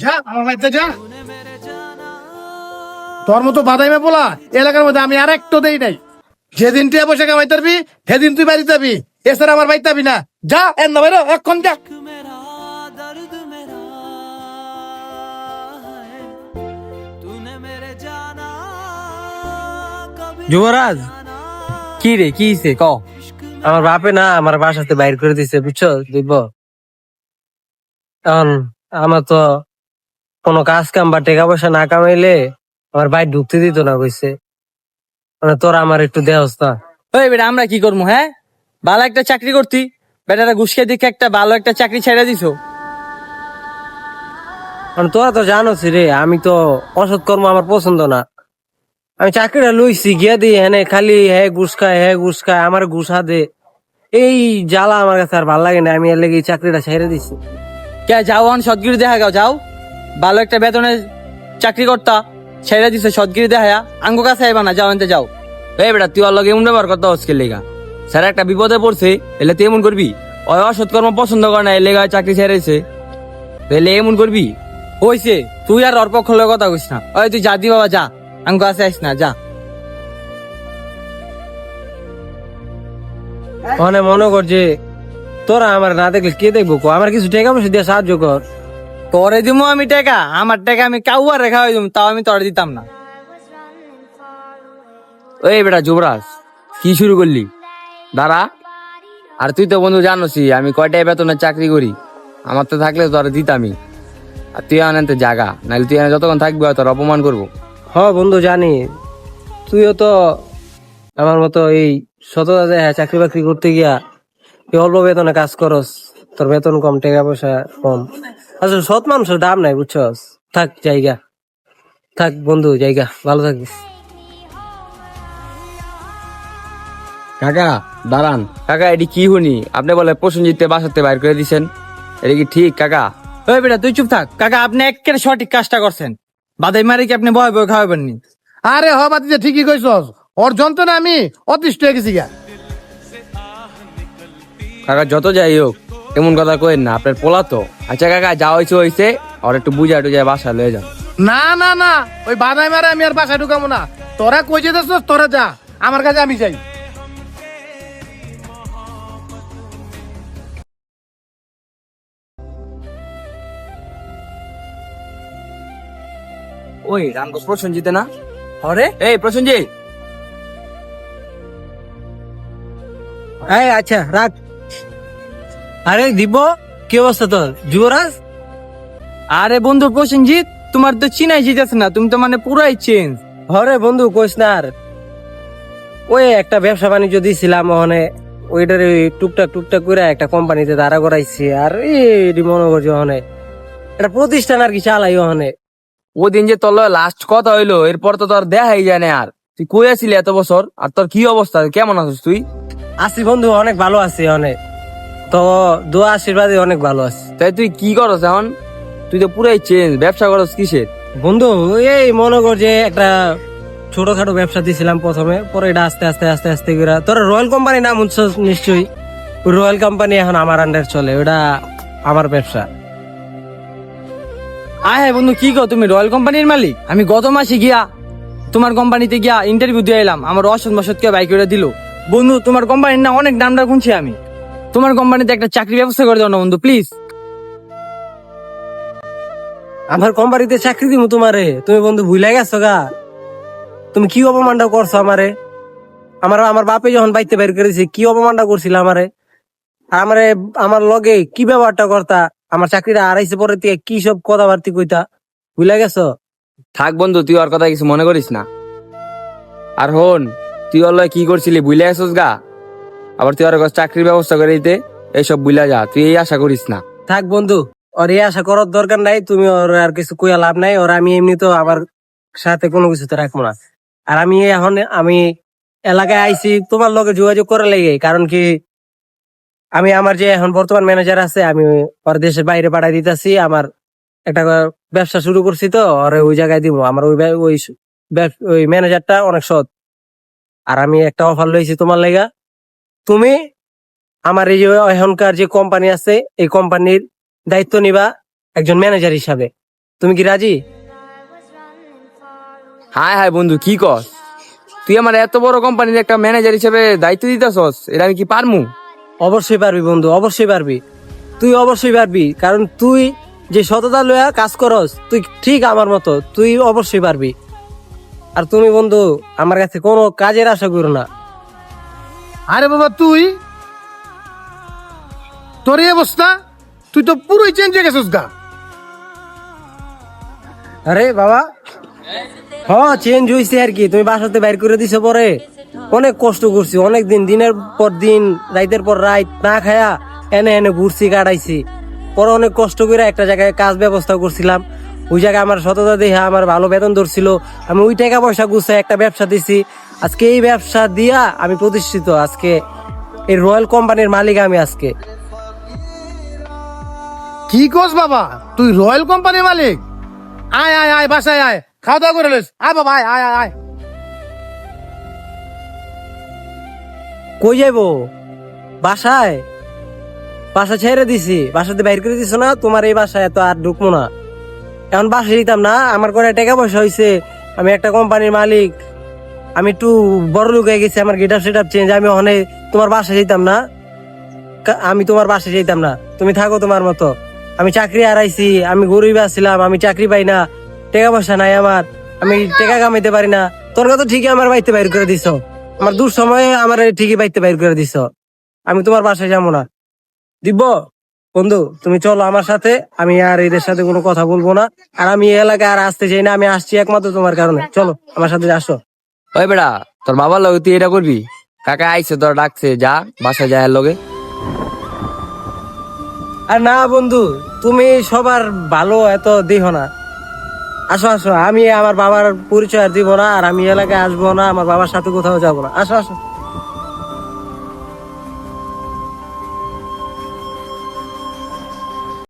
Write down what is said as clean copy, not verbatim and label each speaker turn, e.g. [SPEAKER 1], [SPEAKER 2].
[SPEAKER 1] যা আমার বাড়িতে যা। তোর মতো বাদাইমে বলা এলাকার মধ্যে আমি আর একটু দেই নাই। যেদিন তুই বসে কামাই তারবি সেদিন তুই বাড়ি যাবি, এছাড়া আমার বাড়িতে যাবি না। যা এর না বাইরে এখন যা।
[SPEAKER 2] मेरा दर्द मेरा है तूने मेरे जाना कभी
[SPEAKER 3] যুবরাজ,
[SPEAKER 2] जाना
[SPEAKER 3] কি রে, কি হইছে ক? আমার বাপে না আমার বাসাতে বাইর করে দিছে, বুঝছো? দিব এখন আমার তো কোনো কাজ কাম বা টাকা পয়সা না কামাইলে আমার বাইর ঢুকতে দিত না, কইছে। মানে তোরা আমার একটু দেহস না।
[SPEAKER 4] ওই বেটা আমরা কি করবো? হ্যাঁ, ভালো একটা চাকরি করতি, বেটারা ঘুষ খেয়ে দেখে একটা ভালো একটা চাকরি ছেড়ে দিছো।
[SPEAKER 3] মানে তোরা তো জানোস রে, আমি তো অসৎ কর্ম আমার পছন্দ না। আমি চাকরিটা লইছি গিয়া দিই হ্যাঁ, খালি হ্যাঁ ঘুষ খায় আমার ঘুষা দে। এই জ্বালা আমার কাছে আর ভাল লাগে না, আমি এর লেগে এই চাকরিটা ছেড়ে দিছি।
[SPEAKER 4] কে যাও অন সৎগিরি দেখা গাও, যাও ভালো একটা বেতনে চাকরি করতা, ছেড়ে দিছো সৎগিরি দেখা আঙ্গু কাছে আইবা না, যাও এনতে যাও।
[SPEAKER 5] এই বেটা তুই ওর লগে এমন ব্যবহার করতে হচ্ছে লেগা? স্যার একটা বিপদে পড়ছে, এলে তুই এমন করবি? ওই অসৎকর্ম পছন্দ করে না, এর লেগা চাকরি ছেড়েছে, এলে এমন করবি?
[SPEAKER 4] হইছে, তুই আর অল্প খোলে কথা কইস না। ওই তুই যা দি বাবা, যা আঙ্গু কাছে আইস না, যা।
[SPEAKER 3] মানে মনে কর যে তোরা আমার না দেখলে কে দেখবো কো? আমার কিছু টাকা পয়সা দিয়ে সাহায্য কর।
[SPEAKER 4] তোরে দিমু আমি টাকা? আমার টাকা আমি কাউয়ার রেখা হয়ে দিম, তাও আমি তোরে দিতাম না।
[SPEAKER 5] ওই বেটা যুবরাজ, কি শুরু করলি? দাঁড়া। আর তুই তো বন্ধু জানোসই আমি কয়টায় বেতনের চাকরি করি, আমার তো থাকলে তোর দিতামই। আর তুই আনতে জাগা, নাহলে তুই যতক্ষণ থাকবি তোর অপমান করবো।
[SPEAKER 3] হ বন্ধু জানি, তুইও তো আমার মতো এই সততা দেয় চাকরি বাকরি করতে গিয়া এই অল্প বেতনে কাজ করস, তোর বেতন কম, টাকা পয়সা কম। আসলে সৎ মানুষের দাম নাই, বুঝছস? থাক জায়গা, থাক বন্ধু জায়গা, ভালো থাকিস।
[SPEAKER 5] কাকা দাঁড়ান। কাকা এটি কি শুনি? আপনি বলে প্রসেনজিৎকে বাসাতে বাইর করে দিছেন, এটা কি ঠিক কাকা?
[SPEAKER 4] ওই বেটা তুই চুপ থাক। কাকা আপনি একেবারে সঠিক কাজটা করছেন, বাদাই মারি কি আপনি বয় বয় খাওয়াবেন নি।
[SPEAKER 1] আরে হ বাতিজা, ঠিকই কইছস। ওর যন্ত্রণা আমি অতিষ্ঠ হয়ে গেছি গা।
[SPEAKER 5] কাকা যত যাই হোক এমন কথা কইেন না, আপনার পোলা তো। আচ্ছা কাকা যা হয়েছে হয়েছে, আর একটু বুঝা টুজায় বাসা লয়ে যান।
[SPEAKER 1] না না না, ওই বাদাই মারে আমি আর বাসায় ঢুকাবো না। তোরা কই যেতেছস তোরা যা, আমার কাছে আমি যাই।
[SPEAKER 5] ওই রামগো প্রসেনজিৎ না?
[SPEAKER 4] আরে
[SPEAKER 5] এই প্রসেনজিৎ,
[SPEAKER 3] এই আচ্ছা রাখ। আরে দিব, কি অবস্থা তোর যুবরাজ?
[SPEAKER 4] আরে বন্ধু প্রসেনজিৎ, তোমার তো চিনাই যেতেছে না, তুমি তো মানে পুরাই চেঞ্জ।
[SPEAKER 3] হরে বন্ধু কইস না আর। ওই একটা ব্যবসা বাণিজ্য দিছিলাম, ওখানে ওইটার ওই টুকটাক করে একটা কোম্পানিতে দাঁড়া করাইছি। আর এই মনে করছি ওখানে একটা প্রতিষ্ঠান আর কি চালাই ওখানে।
[SPEAKER 5] ওদিন যে তোর লাস্ট কথা হইলো, এরপর তো তোর দেখাই যায় না আর। তুই কই আছিলি এত বছর? আর তোর কি অবস্থা, কেমন আছিস তুই?
[SPEAKER 3] আছি বন্ধু, অনেক ভালো আছি অনেক। তো দোয়া আশীর্বাদে অনেক ভালো আছি।
[SPEAKER 5] তাই তুই কি করস এখন? তুই তো পুরাই চেঞ্জ, ব্যবসা করস কিসের?
[SPEAKER 3] বন্ধু এই মনে কর যে একটা ছোটখাটো ব্যবসা দিছিলাম প্রথমে, পরে এটা আস্তে আস্তে আস্তে আস্তে করে তোর রয়্যাল কোম্পানি নাম শুনছস নিশ্চয়ই। রয়্যাল কোম্পানি এখন আমার আন্ডার চলে, ওটা আমার ব্যবসা।
[SPEAKER 4] আয় হ্যাঁ বন্ধু, কি গো তুমি রয়্যাল কোম্পানির মালিক? আমি গত মাসে গিয়া তোমার কোম্পানিতে গিয়া ইন্টারভিউ দিয়ে এলাম, আমার অসৎ মসৎকে বাইক করে দিল। বন্ধু তোমার কোম্পানির না অনেক নামটা শুনছি আমি, তোমার কোম্পানিতে একটা চাকরি ব্যবস্থা করে দাও না বন্ধু প্লিজ।
[SPEAKER 3] আমার কোম্পানিতে চাকরি দিব তোমারে? তুমি বন্ধু ভুলে গেছো গা? তুমি কি অপমানটা করছো আমারে? আমার বাপে যখন বাইতে বের করেছে কি অপমানটা করছিল আমারে? আর আমার লগে কি ব্যবহারটা করতা? আমার চাকরিটা হারাইছে পরে থেকে কি সব কথাবার্তি কইতা, ভুলে গেছো?
[SPEAKER 5] থাক বন্ধু, তুই ওর কথা কিছু মনে করিস না। আর হন, তুই ওর লগে কি করছিলি বুঝলে গেছিস গা? আবার তুই ওর কাছে চাকরির ব্যবস্থা করে দিতে, এইসব বুঝলা যা, তুই এই আশা করিস না।
[SPEAKER 3] থাক বন্ধু, ওর এই আশা করার দরকার নাই। তুমি ওর আর কিছু কইয়া লাভ নাই। ওর আমি এমনি তো আমার সাথে কোনো কিছুতে রাখবো না। আর আমি এলাকায় আইছি তোমার লগে যোগাযোগ করা লেগে, কারণ কি আমি আমার যে এখন বর্তমান ম্যানেজার আছে, আমি ওর দেশের বাইরে পাঠাই দিতেছি। আমার একটা ব্যবসা শুরু করছি, তো ওরে ওই জায়গায় দিব। আমার ওই ম্যানেজারটা অনেক সৎ। আর আমি একটা অফার লইছি তোমার লেগা। তুমি আমার এই যে এখনকার যে কোম্পানি আছে, এই কোম্পানির দায়িত্ব নিবা একজন ম্যানেজার হিসাবে। তুমি কি রাজি?
[SPEAKER 5] হায় হায় বন্ধু, কি কস? তুই আমার এত বড় কোম্পানির একটা ম্যানেজার হিসেবে দায়িত্ব দিতেছস, এটা আমি কি পারমু?
[SPEAKER 3] অবশ্যই পারবি বন্ধু, অবশ্যই পারবি। তুই অবশ্যই পারবি, কারণ তুই যে সততা লয়া কাজ করস, তুই ঠিক আমার মতো, তুই অবশ্যই পারবি। আর তুমি বন্ধু আমার কাছে কোনো কাজের আশা করো না।
[SPEAKER 1] আরে বাবা তুই, তোর এই অবস্থা, তুই তো পুরোই চেঞ্জ হয়ে গেছিস গা।
[SPEAKER 3] আরে বাবা, হ্যাঁ চেঞ্জ হয়েছে আর কি। তুমি বাসাতে বাইর করে দিছো পরে, অনেক কষ্ট করছি, অনেক দিন, দিনের পর দিন, রাইতের পর রাত না খায়া এনে এনে ঘুরছি, কাটাইছি। পরে অনেক কষ্ট করে একটা জায়গায় কাজ ব্যবস্থা করছিলাম। ওই জায়গায় আমার সততা দেখে আমার ভালো বেতন ধরছিল। আমি ওই টাকা পয়সা গুছাই একটা ব্যবসা দিছি। আজকে এই ব্যবসা দিয়া আমি প্রতিষ্ঠিত। আজকে এই রয়্যাল কোম্পানির মালিক আমি আজকে।
[SPEAKER 1] কি কস বাবা, তুই রয়্যাল কোম্পানির মালিক? আয় আয় আয়, বাসায় আয়, খাওয়া দাওয়া করে লইস। আয় বাবা, আয় আয় আয়।
[SPEAKER 3] কই যাইবো? বাসায়? বাসা ছেড়ে দিছি, বাসাতে বাইর করে দিছো না, তোমার এই বাসায় তো আর ঢুকবো না। এখন বাসায় দিতাম না, আমার করে টাকা পয়সা হয়েছে, আমি একটা কোম্পানির মালিক, আমি একটু বড় লোক হয়ে গেছি, আমার গেটআপ সেটআপ চেঞ্জ, আমি অনেক তোমার বাসায় যেতাম না, আমি তোমার বাসায় যেতাম না, তুমি থাকো তোমার মতো। আমি চাকরি হারাইছি, আমি গরিব আছিলাম, আমি চাকরি পাই না, টাকা পয়সা নাই আমার, আমি টাকা কামাইতে পারি না। তোর কথা ঠিকই আমার বাড়িতে বাইর করে দিছ, আমার দূর সময়ে আমার ঠিকই বাড়িতে বাইর করে দিছ। আমি তোমার বাসায় যাবো না। দিব্য বন্ধু, তুমি চলো আমার সাথে, আমি আর এদের সাথে কোনো কথা বলবো না। আর আমি এই এলাকায় আর আসতে চাই না, আমি আসছি একমাত্র তোমার কারণে। চলো আমার সাথে আসো।
[SPEAKER 5] ওই বেড়া, তোর বাবার লগে তুই এটা করবি? কাকা আইছে, তোর ডাকছে, যা বাসা যায় লগে।
[SPEAKER 3] আর না বন্ধু, তুমি সবার ভালো এত দিও না। আসো আসো, আমি আমার বাবার পরিচয় আর দিব না, আর আমি এলাকায় আসবো না, আমার বাবার সাথে কোথাও যাবো না। আসো আসো।